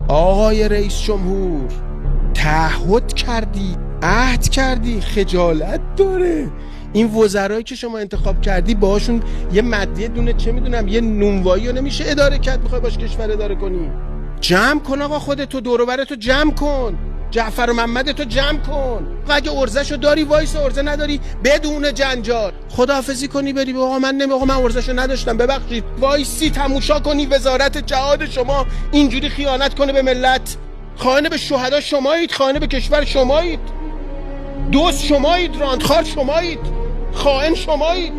آقای رئیس جمهور، تعهد کردی، عهد کردی، خجالت داره. این وزرایی که شما انتخاب کردی باهاشون یه مدیه دونه چه میدونم یه نونوایی رو نمیشه اداره کرد، میخوای باش کشور اداره کنی؟ جمع کن آقا، خودتو دور و برتو جمع کن، جعفر و محمدتو جمع کن. اگه ارزشو داری وایس، ارزه نداری بدون جنجال خداحافظی کنی بری. آقا من ارزشو نداشتم ببخشید، وایسی تماشا کنی وزارت جهاد شما اینجوری خیانت کنه به ملت. خائن به شهدا شمایید، خائن به کشور شمایید، دوست شمایید، راندخار شمایید، خائن شمایید،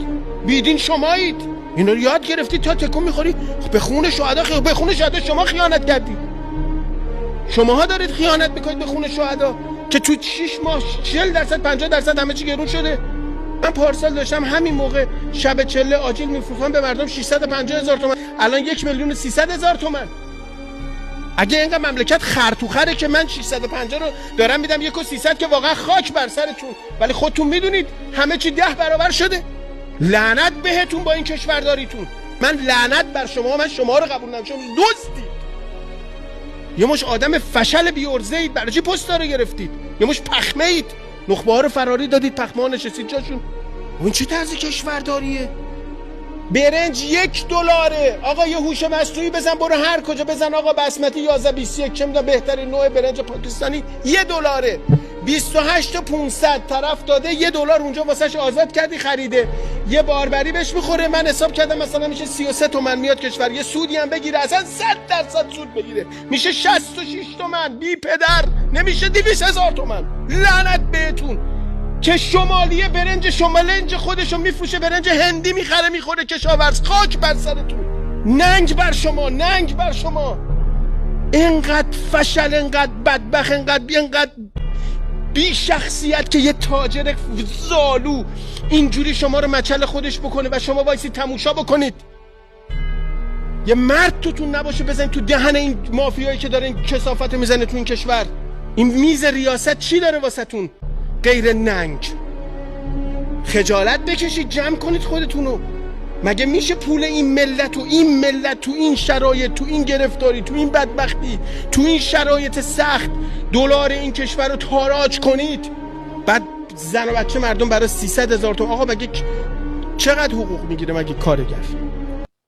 بیدین شمایید. اینا رو یاد گرفتید تا تکون میخوری به خون شهدا. به خون شهدا شما خیانت کردید. شماها دارید خیانت میکنید به خون شهدا که تو 6 ماه 40% 50% همه چی گرون شده. من پارسال داشتم همین موقع شب چله آجیل میفروختم به مردم 650,000 تومان، الان 1,300,000 تومان. اگه اینقدر مملکت خرطوخره که من 650 رو دارم میدم 1,300 که واقعا خاک بر سرتون، ولی خودتون میدونید همه چی 10 برابر شده. لعنت بهتون با این کشورداریتون. من لعنت بر شما، من شما رو قبول نمی‌کنم. دزدید، یه مش آدم فشل بی‌عرضه اید. برای چی پستا رو گرفتید؟ یه مش پخمه اید، نخبه ها رو فراری دادید، پخمه ها نشستید جاشون. این چه طرز کشورداریه؟ برنج $1 آقا، یه هوش مصنوعی بزن برو هر کجا بزن آقا، بسمتی 1121 چه میدونم بهترین نوع برنج پاکستانی $1. 28 تا 500 طرف داده، $1 اونجا واسش آزاد کردی خریده، یه باربری بهش میخوره. من حساب کردم مثلا میشه 33 تومن میاد کشور، یه سودی هم بگیره اصلا 100% سود بگیره میشه 66 تومن. بی پدر نمیشه 200,000 تومن. لعنت بهتون که شمالیه برنج شمالنج خودشو میفروشه، برنج هندی میخره میخوره کشاورز. خاک بر سرتون، ننگ بر شما، ننگ بر شما. اینقدر فشل، اینقدر بدبخت، اینقدر بی شخصیت که یه تاجر زالو اینجوری شما رو مچل خودش بکنه و شما وایسی تماشا بکنید. یه مرد توتون نباشه بزنید تو دهن این مافیایی که داره این کثافت میزنه تو این کشور. این میز ریاست چی داره واسهتون غیر ننگ؟ خجالت بکشید، جمع کنید خودتونو. مگه میشه پول این ملت تو این شرایط، تو این گرفتاری، تو این بدبختی، تو این شرایط سخت دلار این کشور رو تاراج کنید؟ بعد زن و بچه مردم برای 300,000 تومان. آقا مگه چقدر حقوق میگیره مگه کارگر؟